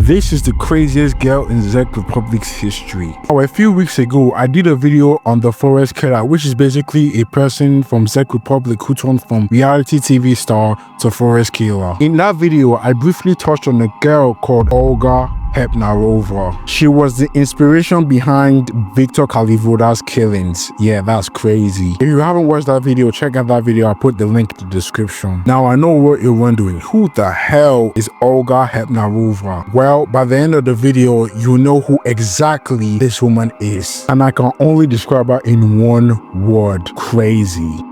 This is the craziest girl in Czech Republic's history. Now, a few weeks ago, I did a video on the forest killer, which is basically a person from Czech Republic who turned from reality TV star to forest killer. In that video, I briefly touched on a girl called Olga hepnarova. She was the inspiration behind Victor Kalivoda's killings. Yeah, that's crazy. If you haven't watched that video, check out that video. I'll put the link in the description. Now, I know what you're wondering. Who the hell is Olga hepnarova? Well, by the end of the video, you know who exactly this woman is. And I can only describe her in one word: crazy.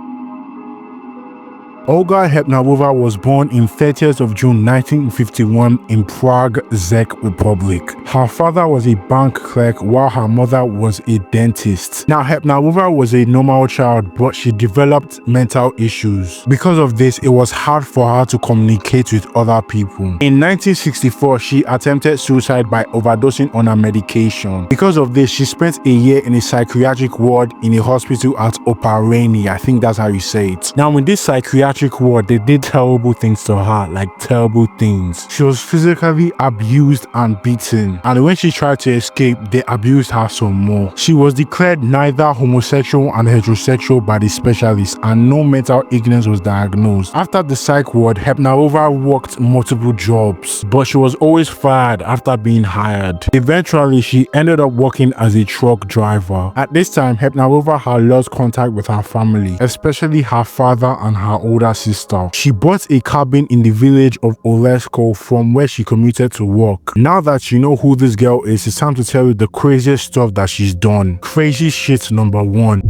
Olga hepnarova was born in 30th of June 1951 in Prague, Czech Republic. Her father was a bank clerk while her mother was a dentist. Now, hepnarova was a normal child, but she developed mental issues. Because of this, it was hard for her to communicate with other people. In 1964, she attempted suicide by overdosing on her medication. Because of this, she spent a year in a psychiatric ward in a hospital at Opareni. I think that's how you say it. Now, in this psychiatric ward, they did terrible things to her, like terrible things. She was physically abused and beaten, and when she tried to escape, they abused her some more. She was declared neither homosexual and heterosexual by the specialists, and no mental illness was diagnosed. After the psych ward, hepnarova worked multiple jobs, but she was always fired after being hired. Eventually, she ended up working as a truck driver. At this time, hepnarova had lost contact with her family, especially her father and her older sister. She bought a cabin in the village of Olesko from where she commuted to work. Now that you know who this girl is, it's time to tell you the craziest stuff that she's done. Crazy shit number 1.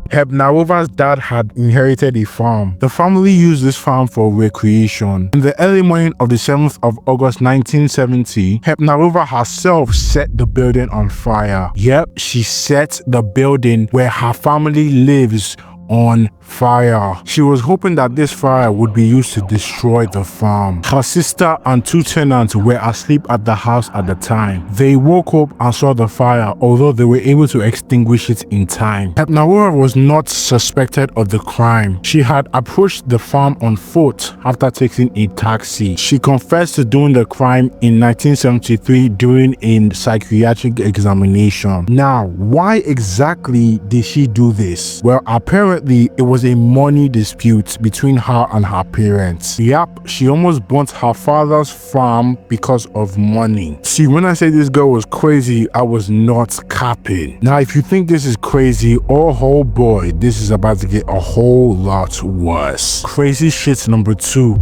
Hepnarova's dad had inherited a farm. The family used this farm for recreation. In the early morning of the 7th of August 1970, Hepnarova herself set the building on fire. Yep, she set the building where her family lives on fire. She was hoping that this fire would be used to destroy the farm. Her sister and 2 tenants were asleep at the house at the time. They woke up and saw the fire, although they were able to extinguish it in time. Hepnarova was not suspected of the crime. She had approached the farm on foot after taking a taxi. She confessed to doing the crime in 1973 during a psychiatric examination. Now, why exactly did she do this? Well, apparently it was a money dispute between her and her parents. Yep, she almost burnt her father's farm because of money. See, when I say this girl was crazy, I was not capping. Now, if you think this is crazy, oh boy, this is about to get a whole lot worse. Crazy shit number 2.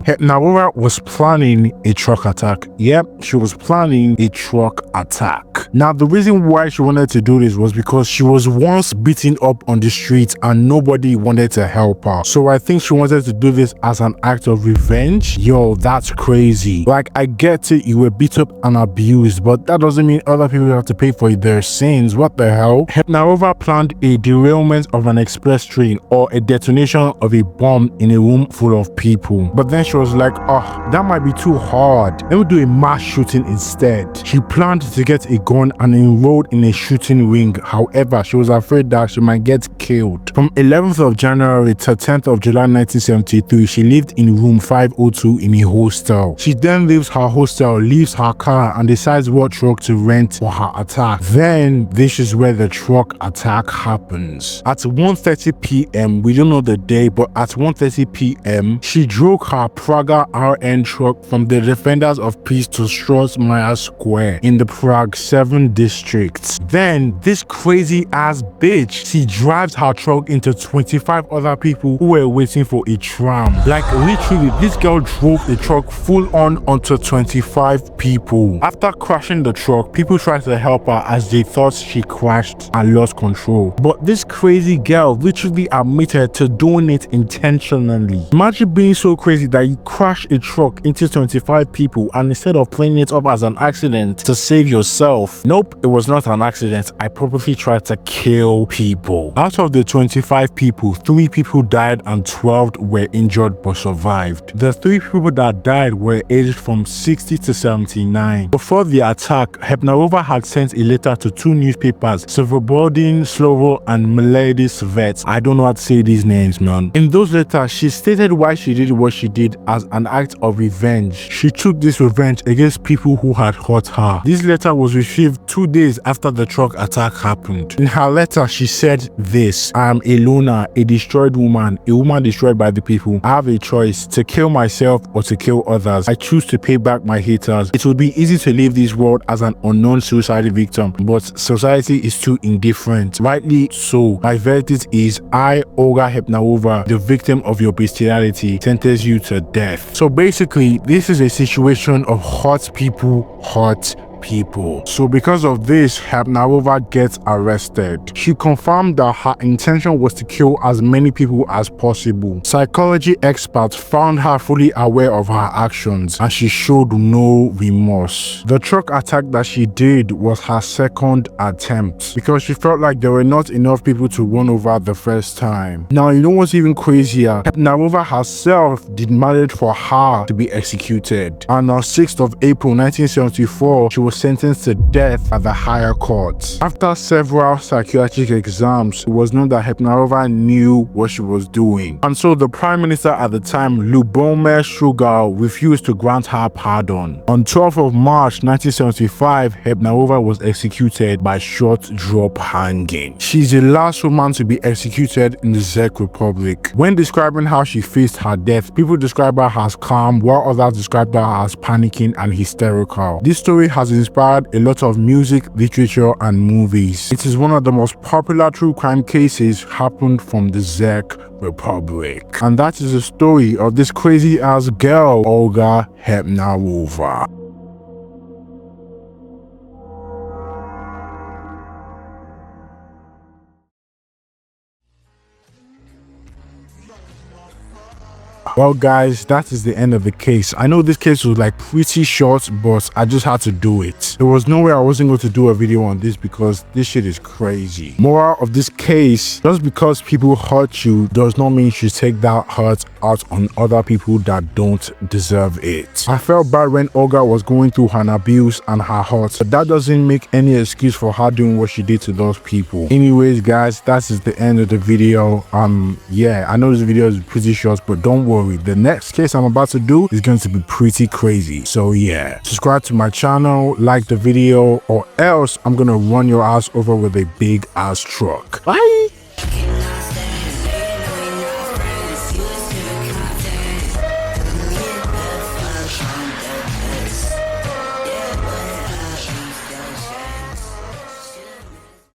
Hepnarova was planning a truck attack. Yep, she was planning a truck attack. Now, the reason why she wanted to do this was because she was once beaten up on the streets and nobody wanted to help her. So I think she wanted to do this as an act of revenge. Yo, that's crazy. Like, I get it, you were beat up and abused, but that doesn't mean other people have to pay for their sins. What the hell? Hepnarova planned a derailment of an express train or a detonation of a bomb in a room full of people. But then she was like, oh, that might be too hard. Let me do a mass shooting instead. She planned to get a gun and enrolled in a shooting ring. However, she was afraid that she might get killed. From 11th of January to 10th of July 1973, she lived in room 502 in a hostel. She then leaves her hostel, leaves her car, and decides what truck to rent for her attack. Then, this is where the truck attack happens. At 1:30 p.m., we don't know the day, but at 1:30 p.m., she drove her Praga RN truck from the Defenders of Peace to Strosmaya Square in the Prague 7 districts. Then, this crazy ass bitch, she drives her truck into 25 other people who were waiting for a tram. Like, literally, this girl drove the truck full on onto 25 people. After crashing the truck, people tried to help her as they thought she crashed and lost control. But this crazy girl literally admitted to doing it intentionally. Imagine being so crazy that you crash a truck into 25 people and instead of playing it up as an accident to save yourself, nope, it was not an accident. I purposely tried to kill people. Out of the 25 people, 3 people died and 12 were injured but survived. The 3 people that died were aged from 60 to 79. Before the attack, Hepnarova had sent a letter to 2 newspapers, Svobodin Slovo and Mladi Svet. I don't know how to say these names, man. In those letters, she stated why she did what she did did as an act of revenge. She took this revenge against people who had hurt her. This letter was received 2 days after the truck attack happened. In her letter, she said this: "I am a loner, a destroyed woman, a woman destroyed by the people. I have a choice to kill myself or to kill others. I choose to pay back my haters. It would be easy to leave this world as an unknown suicide victim, but society is too indifferent. Rightly so. My verdict is I, Olga Hepnarova, the victim of your bestiality, sentence you to death." So basically, this is a situation of hurt people hurt people. So because of this, Hepnarova gets arrested. She confirmed that her intention was to kill as many people as possible. Psychology experts found her fully aware of her actions and she showed no remorse. The truck attack that she did was her second attempt because she felt like there were not enough people to run over the first time. Now, you know what's even crazier? Hepnarova herself demanded for her to be executed. And on 6th of April 1974, she was sentenced to death at the higher court. After several psychiatric exams, it was known that Hepnarova knew what she was doing. And so the Prime Minister at the time, Lubomir Shugal, refused to grant her pardon. On 12th of March 1975, Hepnarova was executed by short drop hanging. She's the last woman to be executed in the Czech Republic. When describing how she faced her death, people describe her as calm, while others describe her as panicking and hysterical. This story has inspired a lot of music, literature, and movies. It is one of the most popular true crime cases happened from the Czech Republic. And that is the story of this crazy ass girl, Olga Hepnarova. Well guys, that is the end of the case. I know this case was like pretty short, but I just had to do it. There was no way I wasn't going to do a video on this because this shit is crazy. Moral of this case: just because people hurt you does not mean you should take that hurt out on other people that don't deserve it. I felt bad when Olga was going through her abuse and her hurt, but that doesn't make any excuse for her doing what she did to those people. Anyways guys, that is the end of the video. Yeah, I know this video is pretty short, but don't worry. The next case I'm about to do is going to be pretty crazy. So yeah, subscribe to my channel, like the video, or else I'm gonna run your ass over with a big ass truck. Bye.